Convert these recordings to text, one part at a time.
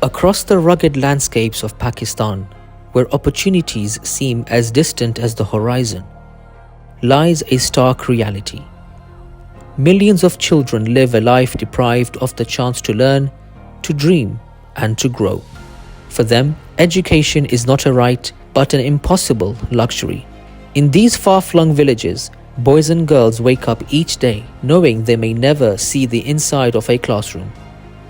Across the rugged landscapes of Pakistan, where opportunities seem as distant as the horizon, lies a stark reality. Millions of children live a life deprived of the chance to learn, to dream, and to grow. For them, education is not a right, but an impossible luxury. In these far-flung villages, boys and girls wake up each day knowing they may never see the inside of a classroom.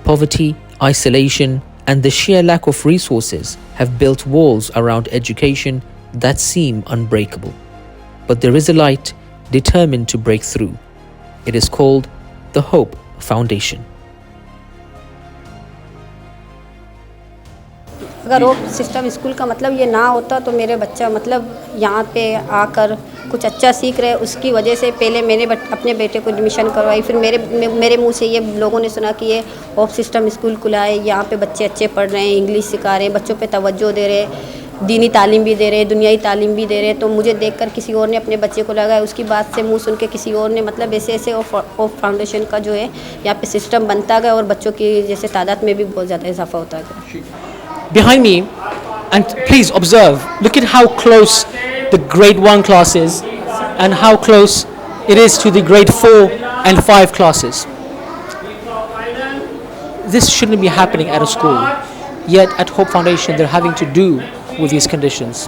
Poverty, isolation, and the sheer lack of resources have built walls around education that seem unbreakable. But there is a light determined to break through. It is called the Hope Foundation. अगर वो system school का मतलब ये ना होता तो मेरे बच्चा मतलब यहाँ पे आकर कुछ अच्छा सीख रहे, उसकी वजह से पहले मैंने अपने बेटे को एडमिशन करवाई। फिर मेरे मुंह से ये लोगों ने सुना कि ये होप सिस्टम स्कूल खुला है, यहाँ पे बच्चे अच्छे पढ़ रहे हैं, इंग्लिश सिखा रहे हैं, बच्चों पे तवज्जो दे रहे हैं, दीनी तालीम भी दे रहे हैं, दुनियाई तालीम भी दे रहे हैं। तो मुझे देखकर किसी और ने अपने बच्चे को लगाया, उसकी बात से मुँह सुन के किसी और ने मतलब ऐसे ऐसे होप फाउंडेशन का जो है यहाँ पे सिस्टम बनता गया और बच्चों की जैसे तादाद में भी बहुत ज़्यादा इजाफा होता गया। Behind me, and please observe, look at how close the grade 1 class is and how close it is to the grade 4 and 5 classes. This shouldn't be happening at a school, yet at Hope Foundation they're having to do with these conditions.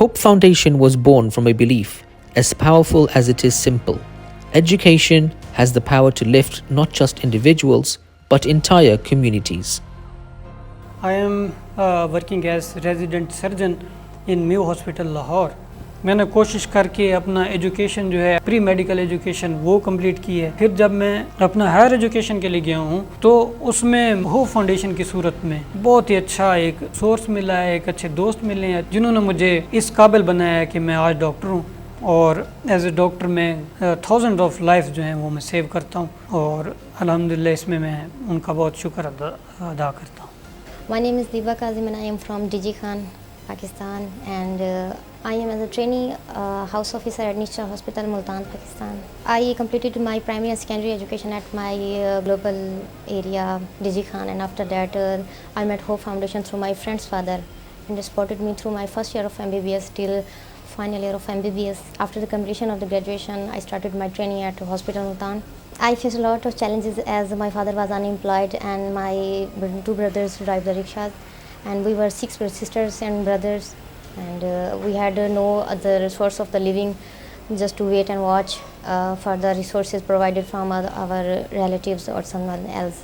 Hope Foundation was born from a belief as powerful as it is simple. Education has the power to lift not just individuals but entire communities. I am working as resident surgeon in Mew Hospital Lahore. मैंने कोशिश करके अपना education जो है pre medical education वो complete की है। फिर जब मैं अपना हायर एजुकेशन के लिए गया हूँ तो उसमें होप फाउंडेशन की सूरत में बहुत ही अच्छा एक सोर्स मिला है, एक अच्छे दोस्त मिले हैं जिन्होंने मुझे इस काबिल बनाया है कि मैं आज डॉक्टर हूँ और एज ए डॉक्टर मैं थाउजेंड ऑफ लाइफ जो हैं वो मैं सेव करता हूँ और अल्हम्दुलिल्लाह इसमें मैं उनका बहुत शुक्र अदा करता हूँ। My name is Diba Kazim and I am from DG Khan, Pakistan, and I am as a trainee house officer at Nisha Hospital, Multan, Pakistan. I completed my primary and secondary education at my global area, DG Khan, and after that I met Hope Foundation through my friend's father and they supported me through my first year of MBBS till final year of MBBS. After the completion of the graduation, I started my training at Hospital Multan. I faced a lot of challenges as my father was unemployed and my two brothers drive the rickshaws, and we were 6 sisters and brothers, and we had no other source of the living, just to wait and watch for the resources provided from our relatives or someone else.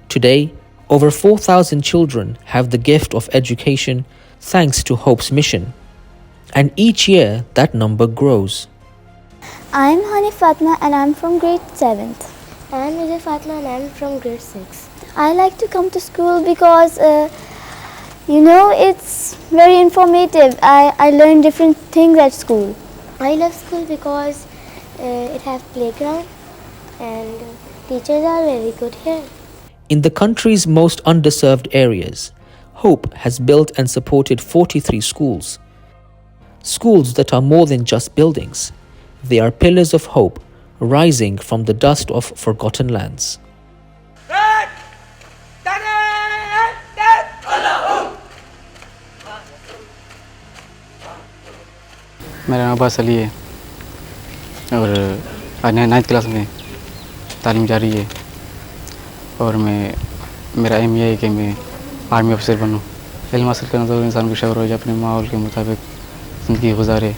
Today, over 4,000 children have the gift of education thanks to Hope's mission, and each year that number grows. I'm Hani Fatma and I'm from grade 7th. I'm Nizar Fatma and I'm from grade 6. I like to come to school because, it's very informative. I learn different things at school. I love school because it has playground and teachers are very good here. In the country's most underserved areas, Hope has built and supported 43 schools. Schools that are more than just buildings. They are pillars of hope rising from the dust of forgotten lands. मेरा नाम अब्बास अली है और आज 9th class में तालीम जारी है और मेरा एम ये है कि मैं आर्मी अफसर बनूं। इल्म हासिल करना तो इंसान को शौक़ हो जाए, अपने माहौल के मुताबिक ज़िंदगी गुजारे,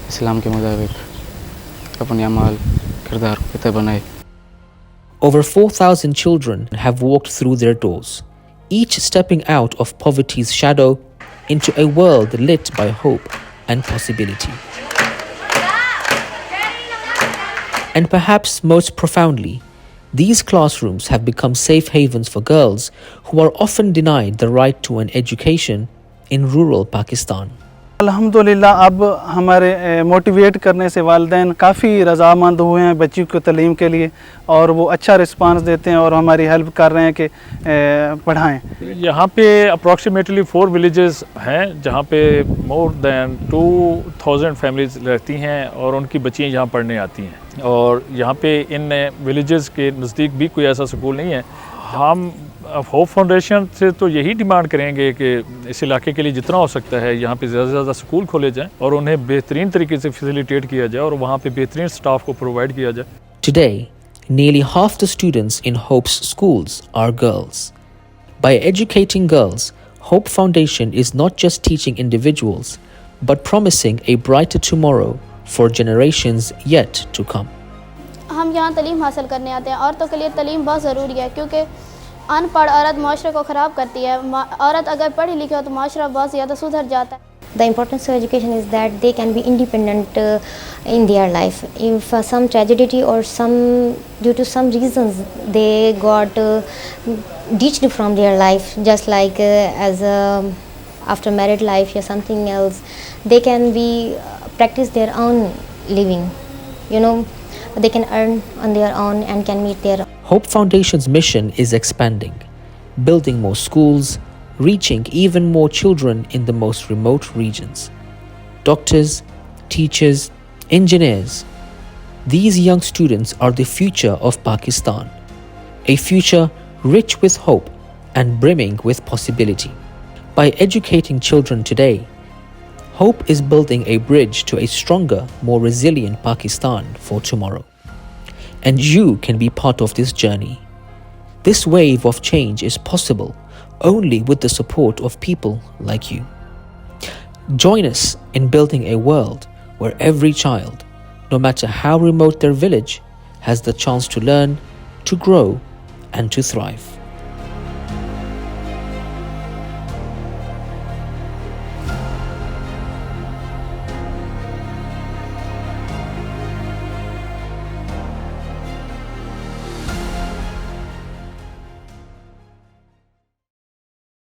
इस्लाम के मुताबिक अपने अमाल किरदार को बेहतर बनाए। Over 4,000 children have walked through their doors, each stepping out of poverty's shadow into a world lit by hope and possibility. And perhaps most profoundly, these classrooms have become safe havens for girls who are often denied the right to an education in rural Pakistan. अल्हम्दुलिल्लाह अब हमारे motivate करने से वालिदैन काफ़ी रज़ामंद हुए हैं बच्चियों को तालीम के लिए और वो अच्छा रिस्पांस देते हैं और हमारी हेल्प कर रहे हैं कि पढ़ाएं। यहाँ पे अप्रॉक्सीमेटली 4 विलेजेस हैं जहाँ पे मोर दैन 2000 फैमिलीज़ रहती हैं और उनकी बच्चियाँ यहाँ पढ़ने आती हैं और यहाँ पे इन विलेजेस के नज़दीक भी कोई ऐसा स्कूल नहीं है हम होप फाउंडेशन से तो यही डिमांड करेंगे कि इस इलाके के लिए जितना हो सकता है यहाँ पे ज़्यादा से ज़्यादा स्कूल खोले जाएं और उन्हें बेहतरीन तरीके से फैसिलिटेट किया जाए और वहाँ पे बेहतरीन स्टाफ को प्रोवाइड किया जाए. Today, nearly half the students in Hope's schools are girls. By educating girls, Hope Foundation is not just teaching individuals, but promising a brighter tomorrow for generations yet to come. हम यहाँ तालीम हासिल करने आते हैं. औरतों के लिए तालीम बहुत ज़रूरी है क्योंकि अनपढ़ औरत माशरे को ख़राब करती है. औरत अगर पढ़ी लिखी हो तो माशरा बहुत ज़्यादा सुधर जाता है. The importance of education is that they can be independent in their life. If some tragedy or due to some reasons they got ditched from their life, just like as after married life or something else, they can be practice their own living. You know, they can earn on their own and can meet their. Hope Foundation's mission is expanding, building more schools, reaching even more children in the most remote regions. Doctors, teachers, engineers. These young students are the future of Pakistan, a future rich with hope and brimming with possibility. By educating children today, Hope is building a bridge to a stronger, more resilient Pakistan for tomorrow. And you can be part of this journey. This wave of change is possible only with the support of people like you. Join us in building a world where every child, no matter how remote their village, has the chance to learn, to grow, and to thrive.